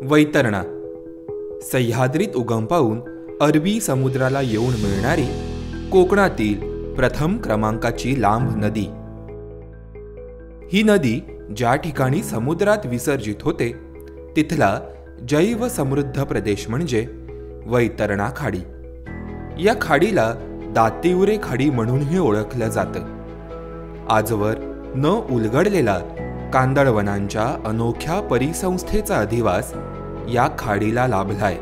वैतरणा सह्याद्रीत उगम पावून अरबी समुद्राला येऊन मिळणारी कोकणातील प्रथम क्रमांकाची लांब नदी। ही नदी ज्या ठिकाणी समुद्रात विसर्जित होते तिथला जैव समृद्ध प्रदेश म्हणजे वैतरणा खाडी। या खाडीला दातिवरे खाडी म्हणूनही ओळखलं जातं। आजवर न उलगडलेला कांदळवनांच्या अनोख्या परिसंस्थेचा अधिवास या खाडीला लाभलाय।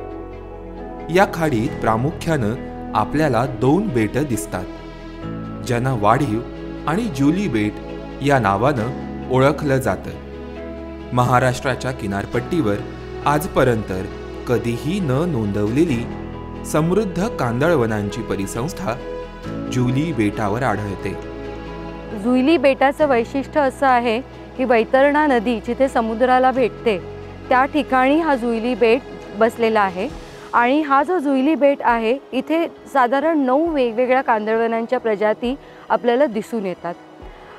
या खाडीत प्रामुख्यानं आपल्याला 2 बेटं दिसतात, ज्यांना वाढीव आणि जुली बेट या नावानं ओळखलं जातं। महाराष्ट्राच्या किनारपट्टीवर आजपर्यंत कधीही न नोंदवलेली समृद्ध कांदळवनांची परिसंस्था जुली बेटावर आढळते। जुईली बेटाचं वैशिष्ट्य असं आहे की वैतरणा नदी जिथे समुद्राला भेटते त्या ठिकाणी हा जुईली बेट बसलेला आहे। आणि हा जो जुईली बेट आहे इथे साधारण 9 वेगवेगळ्या कांदळवनांच्या प्रजाती आपल्याला दिसून येतात।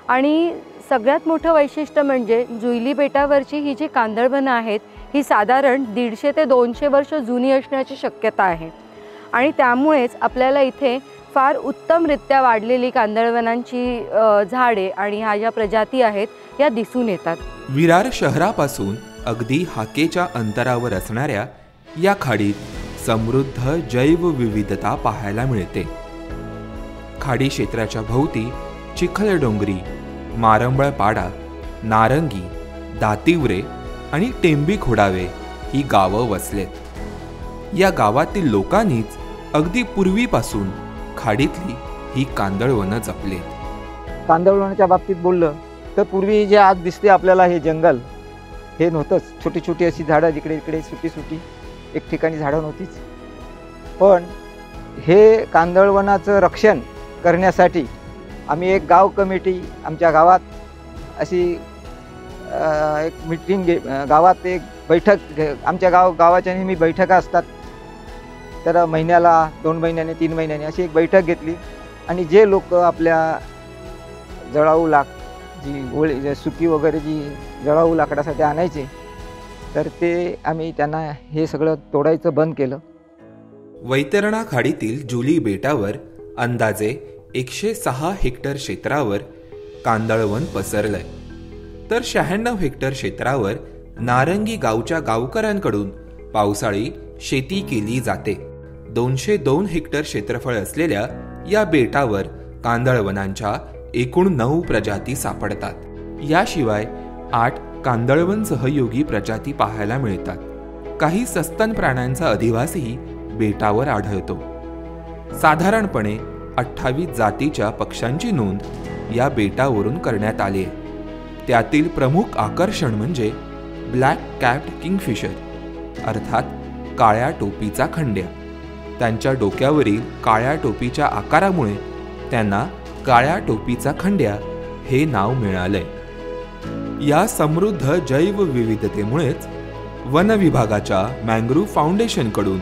आणि सगळ्यात मोठं वैशिष्ट्य म्हणजे जुईली बेटावरची ही जी कांदळवनं आहेत ही साधारण 150 ते 200 वर्ष जुनी असण्याची शक्यता आहे। आणि त्यामुळेच आपल्याला इथे फार उत्तमरित्या वाढलेली कांदळवनांची झाडे आणि ह्या ज्या प्रजाती आहेत या दिसून येतात। विरार शहरापासून अगदी हाकेच्या अंतरावर असणाऱ्या या खाडीत समृद्ध जैवविविधता पाहायला मिळते। खाडी क्षेत्राच्या भोवती चिखलडोंगरी, मारंबळपाडा, नारंगी, दातिवरे आणि टेंबी खोडावे ही गावं वसलेत। या गावातील लोकांनीच अगदी पूर्वीपासून खाडीतली ही कांदळवनं जपलेत। कांदळवनाच्या बाबतीत बोललं तर पूर्वी जे आज दिसते आपल्याला हे जंगल हे नव्हतंच। छोटी छोटी अशी झाडं जिकडे इकडे सुटी एक ठिकाणी झाडं नव्हतीच। पण हे कांदळवनाचं रक्षण करण्यासाठी आम्ही एक गाव कमिटी आमच्या गावात अशी एक मीटिंग गावात एक बैठक आमच्या गावाच्या नेहमी बैठका असतात, तर महिन्याला 2 महिन्याने 3 महिन्याने अशी एक बैठक घेतली। आणि जे लोक आपल्या जळाऊ जी सुकी वगैरे जी जळाऊ लाकडासाठी आणायचे तर ते आम्ही त्यांना हे सगळं तोडायचं बंद केलं। वैतरणा खाडीतील जुली बेटावर अंदाजे 106 हेक्टर क्षेत्रावर कांदळवन पसरलंय, तर 96 हेक्टर क्षेत्रावर नारंगी गावच्या गावकऱ्यांकडून पावसाळी शेती केली जाते। 202 हेक्टर क्षेत्रफळ असलेल्या या बेटावर कांदळवनांच्या एकूण 9 प्रजाती सापडतात। याशिवाय 8 कांदळवन सहयोगी प्रजाती पाहायला मिळतात। काही सस्तन प्राण्यांचा अधिवासही बेटावर आढळतो। साधारणपणे 28 जातीच्या पक्ष्यांची नोंद या बेटावरून करण्यात आली आहे। त्यातील प्रमुख आकर्षण म्हणजे ब्लॅक कॅप्ड किंगफिशर अर्थात काळ्या टोपीचा खंड्या। त्यांच्या डोक्यावरील काळ्या टोपीच्या आकारामुळे त्यांना काळ्या टोपीचा खंड्या हे नाव मिळालंय। या समृद्ध जैवविविधतेमुळेच वन विभागाच्या मँग्रोव्ह फाउंडेशनकडून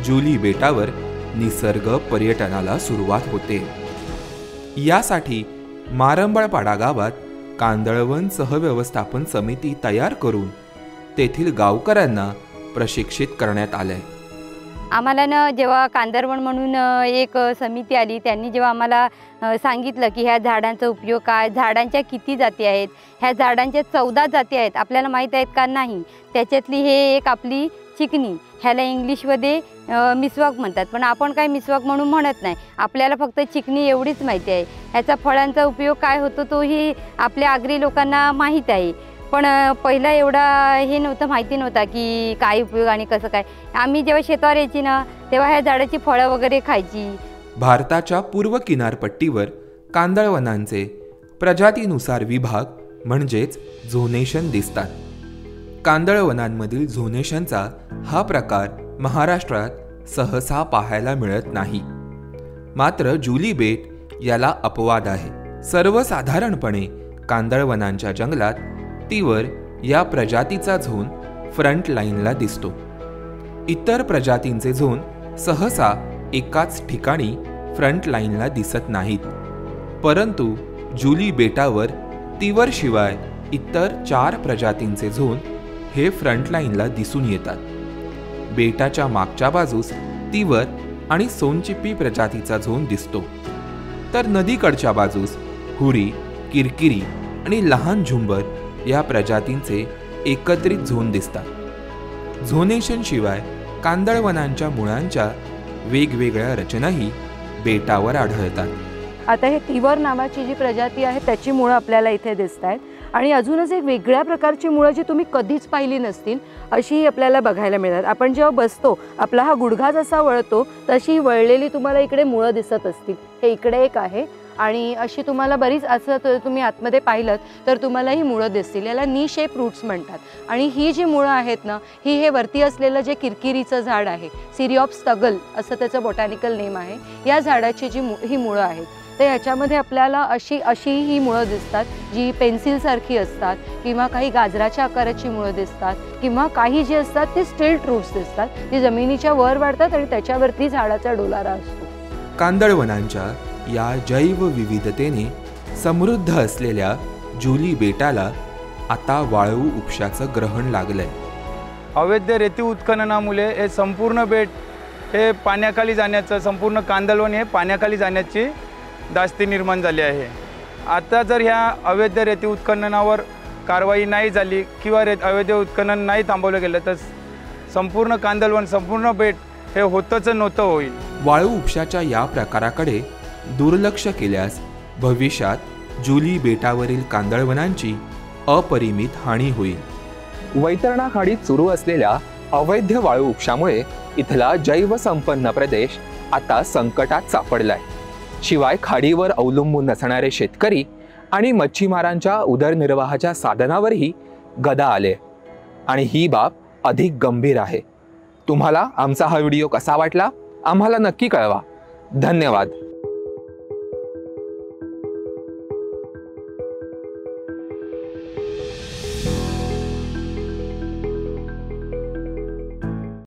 जुली बेटावर निसर्ग पर्यटनाला सुरुवात होते। यासाठी मारंबळपाडा गावात कांदळवन सहव्यवस्थापन समिती तयार करून तेथील गावकऱ्यांना प्रशिक्षित करण्यात आलंय। आम्हाला ना जेव्हा कांदळवन म्हणून एक समिती आली त्यांनी जेव्हा आम्हाला सांगितलं की ह्या झाडांचा उपयोग काय, झाडांच्या किती जाती आहेत, ह्या झाडांच्या 14 जाती आहेत आपल्याला माहीत आहेत का नाही, त्याच्यातली हे एक आपली चिकनी, ह्याला इंग्लिशमध्ये मिसवाक म्हणतात, पण आपण काय मिसवाक म्हणून म्हणत नाही, आपल्याला फक्त चिकनी एवढीच माहिती आहे। ह्याचा फळांचा उपयोग काय होतो तोही आपल्या आगरी लोकांना माहीत आहे, पण पहिला एवढा हे नव्हतं, माहिती नव्हता की काय उपयोग आणि कसं काय। आम्ही जेव्हा शेतावर यायची ना तेव्हा ह्या झाडाची फळं वगैरे खायची। भारताच्या पूर्व किनारपट्टीवर कांदळवनांचे प्रजातीनुसार विभाग म्हणजेच झोनेशन दिसतात। कांदळवनांमधील झोनेशनचा हा प्रकार महाराष्ट्रात सहसा पाहायला मिळत नाही। मात्र जुली बेट याला अपवाद आहे। सर्वसाधारणपणे कांदळवनांच्या जंगलात तीवर या प्रजातीचा झोन फ्रंट लाईनला दिसतो। इतर प्रजातींचे झोन सहसा एकाच ठिकाणी फ्रंट लाईनला दिसत नाहीत, परंतु जुली बेटावर तीवर शिवाय इतर 4 प्रजातींचे झोन हे फ्रंटलाईनला दिसून येतात. बेटाच्या मागच्या बाजूस तिवर आणि सोनचिप्पी प्रजातीचा झोन दिसतो, तर नदीकडच्या बाजूस हुरी, किरकिरी आणि लहान झुंबर या प्रजातींचे एकत्रित झोन दिसतात. झोनेशन शिवाय कांदळवनांच्या मुळांच्या वेगवेगळ्या रचनाही बेटावर आढळतात. आता हे तिवर नावाची जी प्रजाती आहे त्याची मुळं आपल्याला इथे दिसत आहेत आणि अजूनच एक वेगळ्या प्रकारची मुळं जी तुम्ही कधीच पाहिली नसतील अशी आपल्याला बघायला मिळतात. आपण जेव्हा बसतो आपला हा गुडघा जसा वळतो तशी वळलेली तुम्हाला इकडे मुळं दिसत असतील. हे इकडे एक आहे आणि अशी तुम्हाला बरीच असं तुम्ही आतमध्ये पाहिलं तर तुम्हाला ही मुळं दिसतील. याला नी शेप रूट्स म्हणतात. आणि ही जी मुळं आहेत ना ही हे वरती असलेलं जे किरकिरीचं झाड आहे, सिरिऑप्स असं त्याचं बॉटॅनिकल नेम आहे, या झाडाची ही मुळं आहेत. तर याच्यामध्ये आपल्याला अशी ही मुळं दिसतात जी पेन्सिलसारखी असतात किंवा काही गाजराच्या आकाराची मुळं दिसतात किंवा काही जी असतात ती स्टिल्ट रूट्स दिसतात, जी जमिनीच्या वर वाढतात आणि त्याच्यावरती झाडाचा डोलारा असतो. कांदळवनांच्या या जैवविविधतेने समृद्ध असलेल्या जुली बेटाला आता वाळू उपशाचं ग्रहण लागलंय. अवैध रेती उत्खननामुळे हे संपूर्ण बेट हे पाण्याखाली जाण्याचं, संपूर्ण कांदळवन हे पाण्याखाली जाण्याची दास्ती निर्माण झाली आहे. आता जर ह्या अवैध रेती उत्खननावर कारवाई नाही झाली किंवा अवैध उत्खनन नाही थांबवलं गेलं तर संपूर्ण कांदळवन, संपूर्ण बेट हे होतच नव्हतं होईल. वाळू उपशाच्या या प्रकाराकडे दुर्लक्ष केल्यास भविष्यात जुली बेटावरील कांदळवनांची अपरिमित हानी होईल. वैतरणा खाडीत सुरू असलेल्या अवैध वाळू उपशामुळे इथला जैवसंपन्न प्रदेश आता संकटात सापडलाय. शिवाय खाडीवर अवलंबून नसणारे शेतकरी आणि मच्छीमारांच्या उदरनिर्वाहाच्या साधनावरही गदा आले आणि ही बाब अधिक गंभीर आहे. तुम्हाला आमचा हा व्हिडिओ कसा वाटला आम्हाला नक्की कळवा. धन्यवाद.